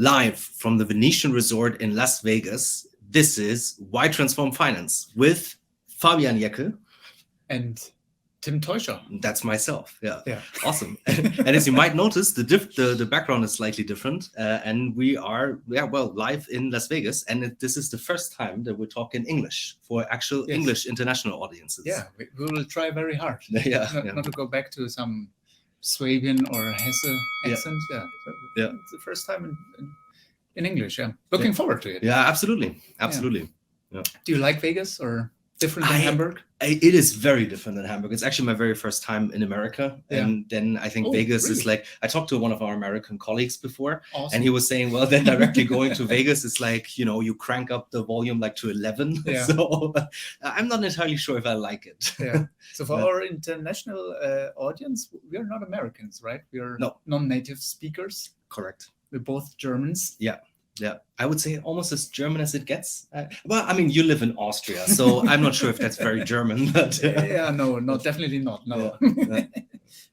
live from the Venetian Resort in Las Vegas. This is Why Transform Finance with Fabian Jeckel. And Tim Teuscher. That's myself. Yeah. Awesome. And as you might notice, the background is slightly different, and we are live in Las Vegas, and this is the first time that we talk in English for actual English international audiences. Yeah, we will try very hard. Not to go back to some Swabian or Hesse accent. Yeah. It's the first time in English. Yeah, looking forward to it. Yeah, absolutely. Yeah. Do you like Vegas or different than Hamburg? It is very different than Hamburg. It's actually my very first time in America. And then I think Vegas is like, I talked to one of our American colleagues before, and he was saying, well, then directly going to Vegas is like, you crank up the volume like to 11. Yeah. So I'm not entirely sure if I like it. Yeah. So for our international audience, we are not Americans, right? We are non-native speakers. Correct. We're both Germans. Yeah, I would say almost as German as it gets. Well, I mean, you live in Austria, so I'm not sure if that's very German. But no, definitely not. No,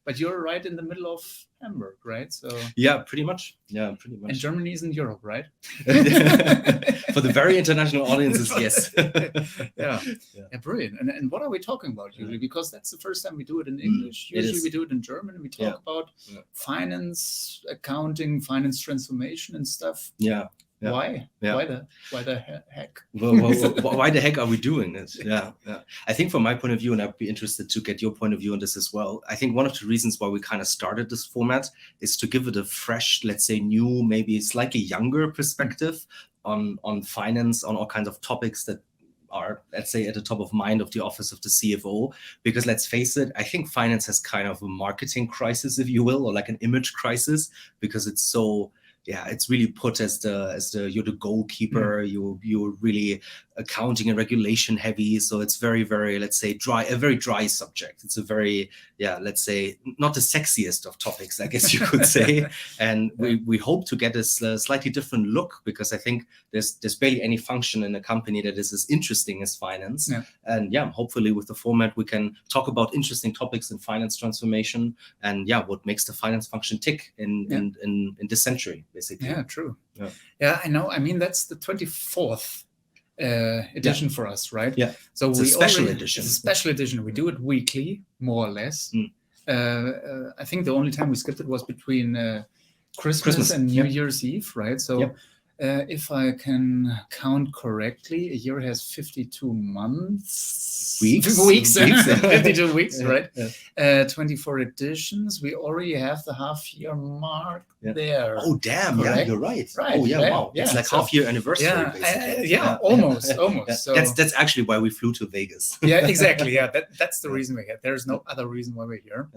but you're right in the middle of Hamburg, right? So yeah, pretty much. And Germany is in Europe, right? For the very international audiences, yes. Yeah, brilliant. And what are we talking about usually? Because that's the first time we do it in English. Usually we do it in German. We talk about finance, accounting, finance transformation and stuff. Yeah. Why? Why the heck? Well, why the heck are we doing this? Yeah. I think from my point of view, and I'd be interested to get your point of view on this as well. I think one of the reasons why we kind of started this format is to give it a fresh, let's say new, maybe slightly younger perspective on finance, on all kinds of topics that are, let's say, at the top of mind of the office of the CFO. Because let's face it, I think finance has kind of a marketing crisis, if you will, or like an image crisis, because it's so... it's really put as you're the goalkeeper. You're really accounting and regulation heavy. So it's very, very, let's say, a very dry subject. It's a very, let's say, not the sexiest of topics, I guess you could say. And we hope to get a slightly different look, because I think there's barely any function in a company that is as interesting as finance. And hopefully with the format, we can talk about interesting topics in finance transformation and what makes the finance function tick in this century. Basically. Yeah, true. Yeah, I know. I mean, that's the 24th edition for us, right? Yeah. So it's a special edition. It's a special edition. We do it weekly, more or less. I think the only time we skipped it was between Christmas and New Year's Eve, right? So if I can count correctly, a year has 52 months. Weeks. 52 weeks, right? 24 editions. We already have the half-year mark there. Oh, damn. Correct? Yeah, you're right. Right. Oh, wow. It's like half-year anniversary, basically. Almost. So that's actually why we flew to Vegas. Yeah, exactly. Yeah, that's the reason we're here. There's no other reason why we're here.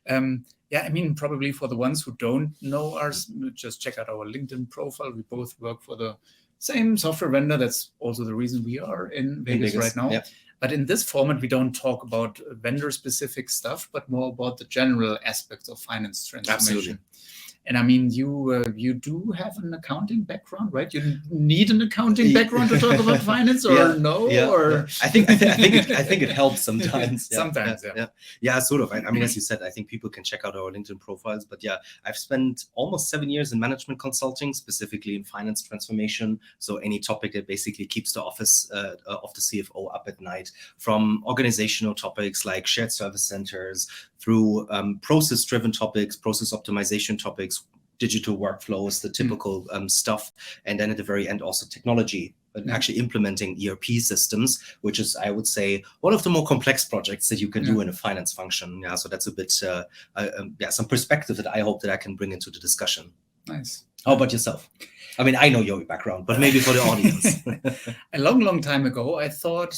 I mean, probably for the ones who don't know us, just check out our LinkedIn profile. We both work for the same software vendor. That's also the reason we are in Vegas right now. Yeah. But in this format, we don't talk about vendor-specific stuff, but more about the general aspects of finance transformation. Absolutely. And I mean, you do have an accounting background, right? You need an accounting background to talk about finance, or no? Or I think it helps sometimes. Sometimes. Sort of. I mean, as you said, I think people can check out our LinkedIn profiles. But I've spent almost 7 years in management consulting, specifically in finance transformation. So any topic that basically keeps the office of the CFO up at night, from organizational topics like shared service centers, through process-driven topics, process optimization topics, digital workflows, the typical stuff, and then at the very end also technology, and actually implementing ERP systems, which is, I would say, one of the more complex projects that you can do in a finance function. So that's a bit, some perspective that I hope that I can bring into the discussion. Nice. How about yourself? I mean, I know your background, but maybe for the audience. A long time ago, I thought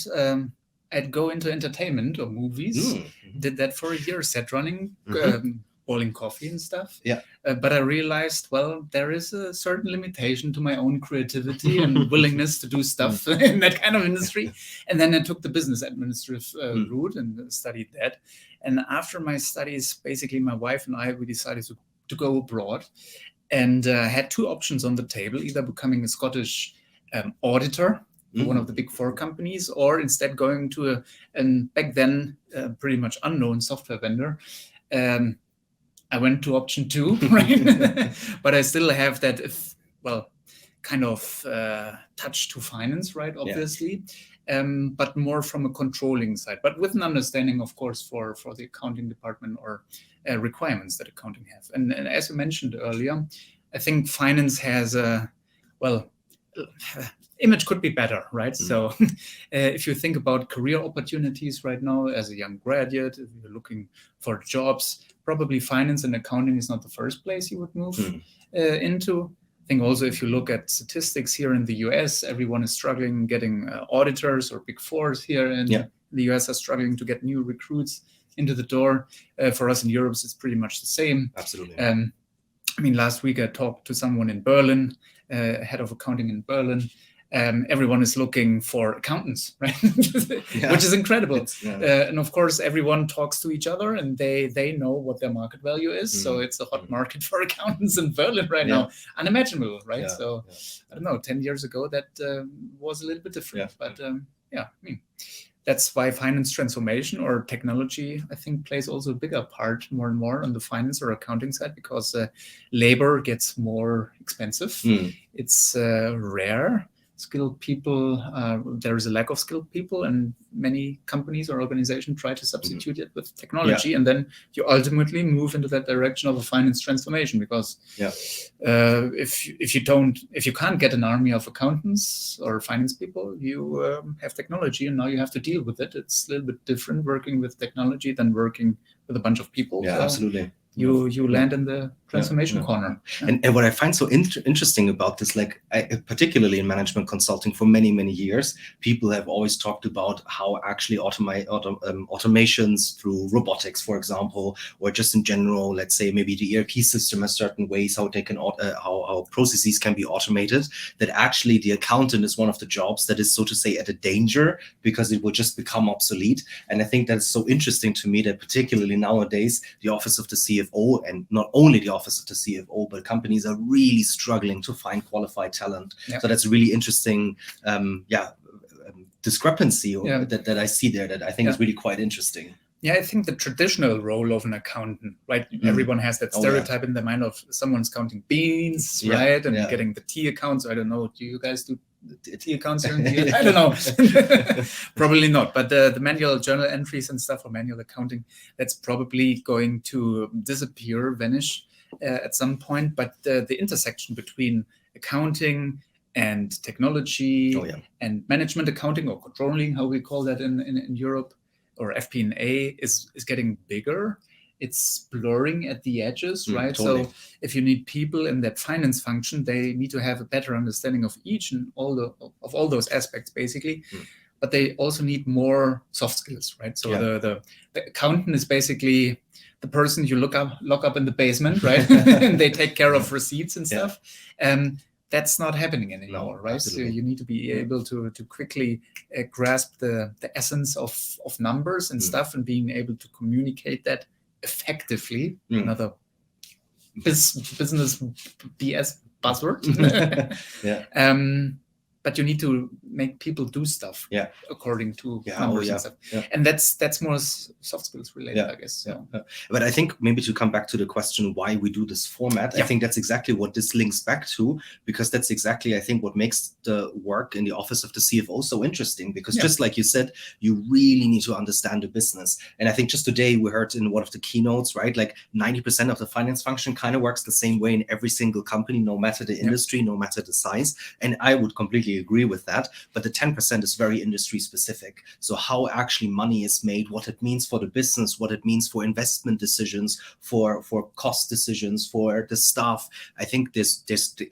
I'd go into entertainment or movies. Did that for a year, set running, boiling coffee and stuff. But I realized, well, there is a certain limitation to my own creativity and willingness to do stuff in that kind of industry. And then I took the business administrative route and studied that. And after my studies, basically my wife and I, we decided to go abroad, and had two options on the table: either becoming a Scottish auditor for one of the big four companies, or instead going to back then pretty much unknown software vendor. I went to option two, right? But I still have that kind of touch to finance, right? Obviously, but more from a controlling side, but with an understanding, of course, for the accounting department or requirements that accounting have. And as you mentioned earlier, I think finance has a, image could be better, right? So if you think about career opportunities right now as a young graduate, if you're looking for jobs, probably finance and accounting is not the first place you would move into. I think also if you look at statistics here in the US, everyone is struggling getting auditors, or Big Fours here in the US are struggling to get new recruits into the door. For us in Europe, it's pretty much the same. Absolutely. I mean, last week I talked to someone in Berlin, head of accounting in Berlin. Everyone is looking for accountants, right? Which is incredible. And of course, everyone talks to each other, and they know what their market value is. So it's a hot market for accountants in Berlin right now. Unimaginable, right? So I don't know, 10 years ago, that was a little bit different. But I mean, that's why finance transformation or technology, I think, plays also a bigger part more and more on the finance or accounting side, because labor gets more expensive. It's rare. Skilled people, there is a lack of skilled people, and many companies or organizations try to substitute it with technology, and then you ultimately move into that direction of a finance transformation, because if you can't get an army of accountants or finance people, you have technology, and now you have to deal with it. It's a little bit different working with technology than working with a bunch of people. Absolutely. You land in the transformation corner. And what I find so interesting about this, like particularly in management consulting, for many, many years, people have always talked about how actually automations through robotics, for example, or just in general, let's say maybe the ERP system has certain ways how they can how processes can be automated, that actually the accountant is one of the jobs that is, so to say, at a danger, because it will just become obsolete. And I think that's so interesting to me, that particularly nowadays, the office of the CFO, and not only the office of the CFO, but companies are really struggling to find qualified talent. So that's a really interesting discrepancy that I see there, that I think is really quite interesting. Yeah, I think the traditional role of an accountant, right? Everyone has that stereotype in their mind of someone's counting beans, right? And getting the T accounts. I don't know. Do you guys do the T accounts here in the I don't know. Probably not. But the manual journal entries and stuff, or manual accounting, that's probably going to disappear, vanish at some point. But the intersection between accounting and technology and management accounting, or controlling, how we call that in Europe, or FP&A, is getting bigger. It's blurring at the edges, right? Totally. So if you need people in that finance function, they need to have a better understanding of each and all those aspects, basically. But they also need more soft skills, right? So the accountant is basically the person you lock up in the basement, right? And they take care of receipts and stuff. That's not happening anymore, right? Absolutely. So you need to be able to quickly grasp the essence of numbers and stuff, and being able to communicate that effectively. Another business BS buzzword. But you need to make people do stuff according to numbers and stuff. And that's more soft skills related, I guess. But I think maybe to come back to the question why we do this format, I think that's exactly what this links back to, because that's exactly, I think, what makes the work in the office of the CFO so interesting, because just like you said, you really need to understand the business. And I think just today we heard in one of the keynotes, right, like 90% of the finance function kind of works the same way in every single company, no matter the industry, no matter the size. And I would completely agree with that, but the 10% is very industry specific. So how actually money is made, what it means for the business, what it means for investment decisions, for cost decisions, for the staff. I think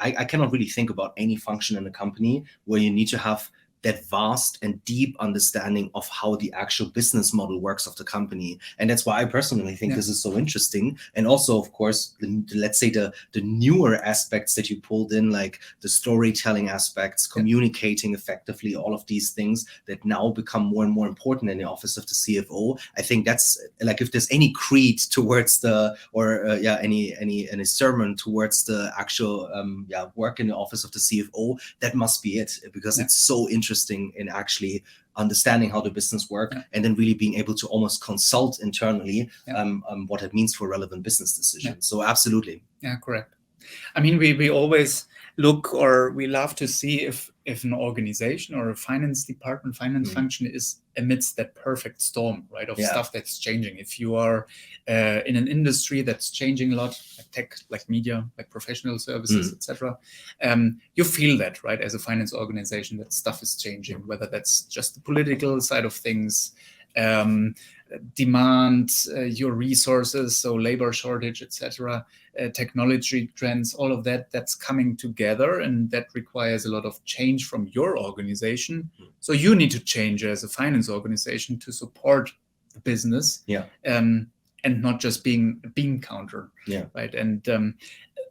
I cannot really think about any function in a company where you need to have that vast and deep understanding of how the actual business model works of the company. And that's why I personally think this is so interesting. And also, of course, let's say the newer aspects that you pulled in, like the storytelling aspects, communicating effectively, all of these things that now become more and more important in the office of the CFO. I think that's like, if there's any creed towards any sermon towards the actual work in the office of the CFO, that must be it, because it's so interesting in actually understanding how the business work, and then really being able to almost consult internally what it means for relevant business decisions. So absolutely. Yeah, correct. I mean, we always look, or we love to see if an organization or a finance department, finance function is amidst that perfect storm, right, of stuff that's changing. If you are in an industry that's changing a lot, like tech, like media, like professional services, etc., you feel that, right, as a finance organization, that stuff is changing, whether that's just the political side of things, demand, your resources, so labor shortage, etc., technology trends, all of that's coming together, and that requires a lot of change from your organization. So you need to change as a finance organization to support the business, and not just being a bean counter, right? And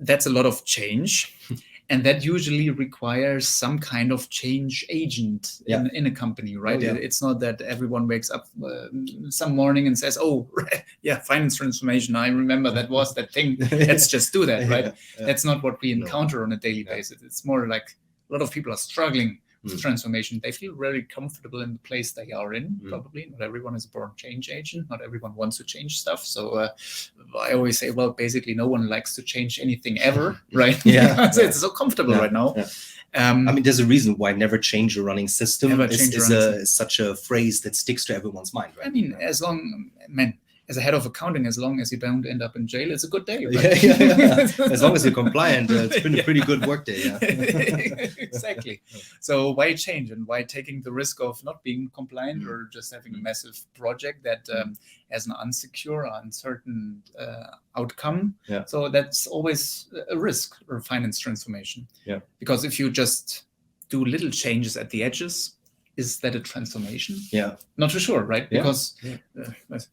that's a lot of change. And that usually requires some kind of change agent in a company, right? It's not that everyone wakes up some morning and says, oh, finance transformation, I remember that was that thing. Let's just do that, right? That's not what we encounter on a daily basis. It's more like a lot of people are struggling with transformation. They feel very comfortable in the place they are in, probably. Not everyone is a born change agent. Not everyone wants to change stuff. So I always say, well, basically no one likes to change anything ever, right? It's so comfortable right now. I mean, there's a reason why never change a running system is such a phrase that sticks to everyone's mind, right? I mean, as a head of accounting, as long as you don't end up in jail, it's a good day. Right? As long as you're compliant, it's been a pretty good work day. Exactly. So why change, and why taking the risk of not being compliant or just having a massive project that has an unsecure or uncertain outcome? So that's always a risk for finance transformation. Because if you just do little changes at the edges, is that a transformation? Not too sure, right? Because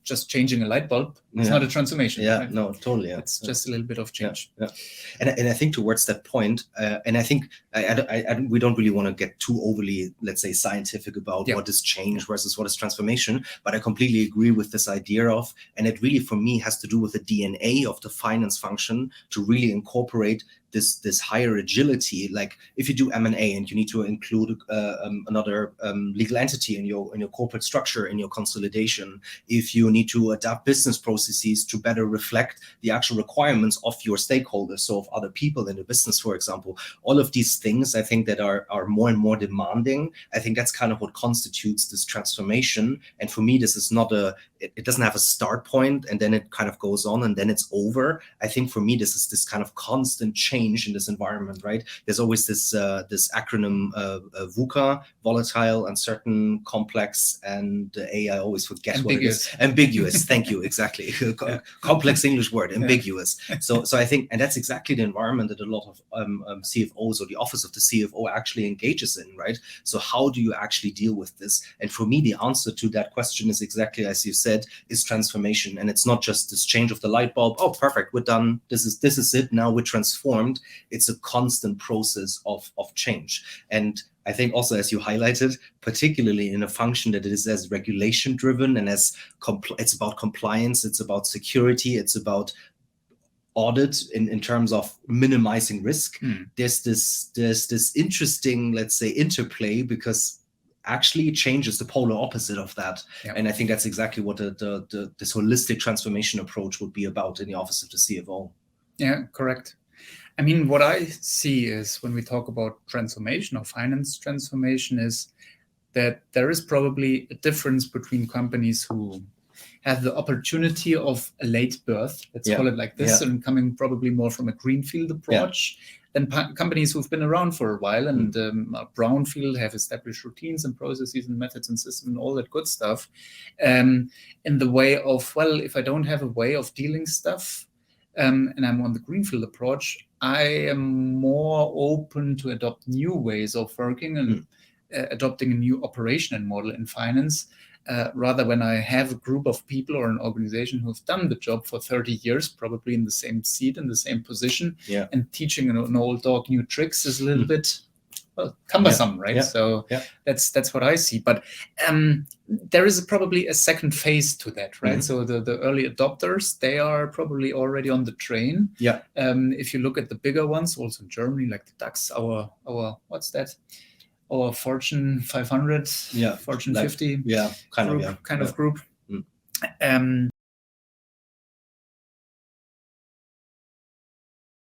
just changing a light bulb is not a transformation. Right? No, totally. It's just a little bit of change. And I think towards that point, and I think we don't really want to get too overly, let's say, scientific about what is change versus what is transformation, but I completely agree with this idea of, and it really for me has to do with the DNA of the finance function to really incorporate this higher agility. Like if you do M&A and you need to include another legal entity in your corporate structure, in your consolidation, if you need to adapt business processes to better reflect the actual requirements of your stakeholders, so of other people in the business, for example, all of these things I think that are more and more demanding. I think that's kind of what constitutes this transformation. And for me, this is not it doesn't have a start point and then it kind of goes on and then it's over. I think for me, this is this kind of constant change in this environment, right? There's always this acronym VUCA, volatile, uncertain, complex, and I always forget ambiguous. What it is. Ambiguous. Thank you. Exactly. Complex English word, ambiguous. So I think, and that's exactly the environment that a lot of CFOs or the office of the CFO actually engages in, right? So how do you actually deal with this? And for me, the answer to that question is exactly as you said, is transformation. And it's not just this change of the light bulb. Oh, perfect, we're done. This is it. Now we're transformed. It's a constant process of change. And I think also, as you highlighted, particularly in a function that is as regulation driven and as it's about compliance, it's about security, it's about audit in terms of minimizing risk. There's this interesting, let's say, interplay, because actually change is the polar opposite of that. And I think that's exactly what this holistic transformation approach would be about in the office of the CFO. Yeah, correct. I mean, what I see is when we talk about transformation or finance transformation is that there is probably a difference between companies who have the opportunity of a late birth, let's call it like this, and coming probably more from a greenfield approach, than companies who've been around for a while and brownfield, have established routines and processes and methods and systems and all that good stuff. In the way of, well, if I don't have a way of dealing stuff and I'm on the greenfield approach, I am more open to adopt new ways of working and adopting a new operational model in finance. Rather when I have a group of people or an organization who've done the job for 30 years, probably in the same seat, in the same position, and teaching an old dog new tricks is a little bit cumbersome, right? So that's what I see. But there is probably a second phase to that, right? So the early adopters, they are probably already on the train. If you look at the bigger ones, also in Germany, like the DAX, our what's that? Or Fortune 500, Fortune 50 group.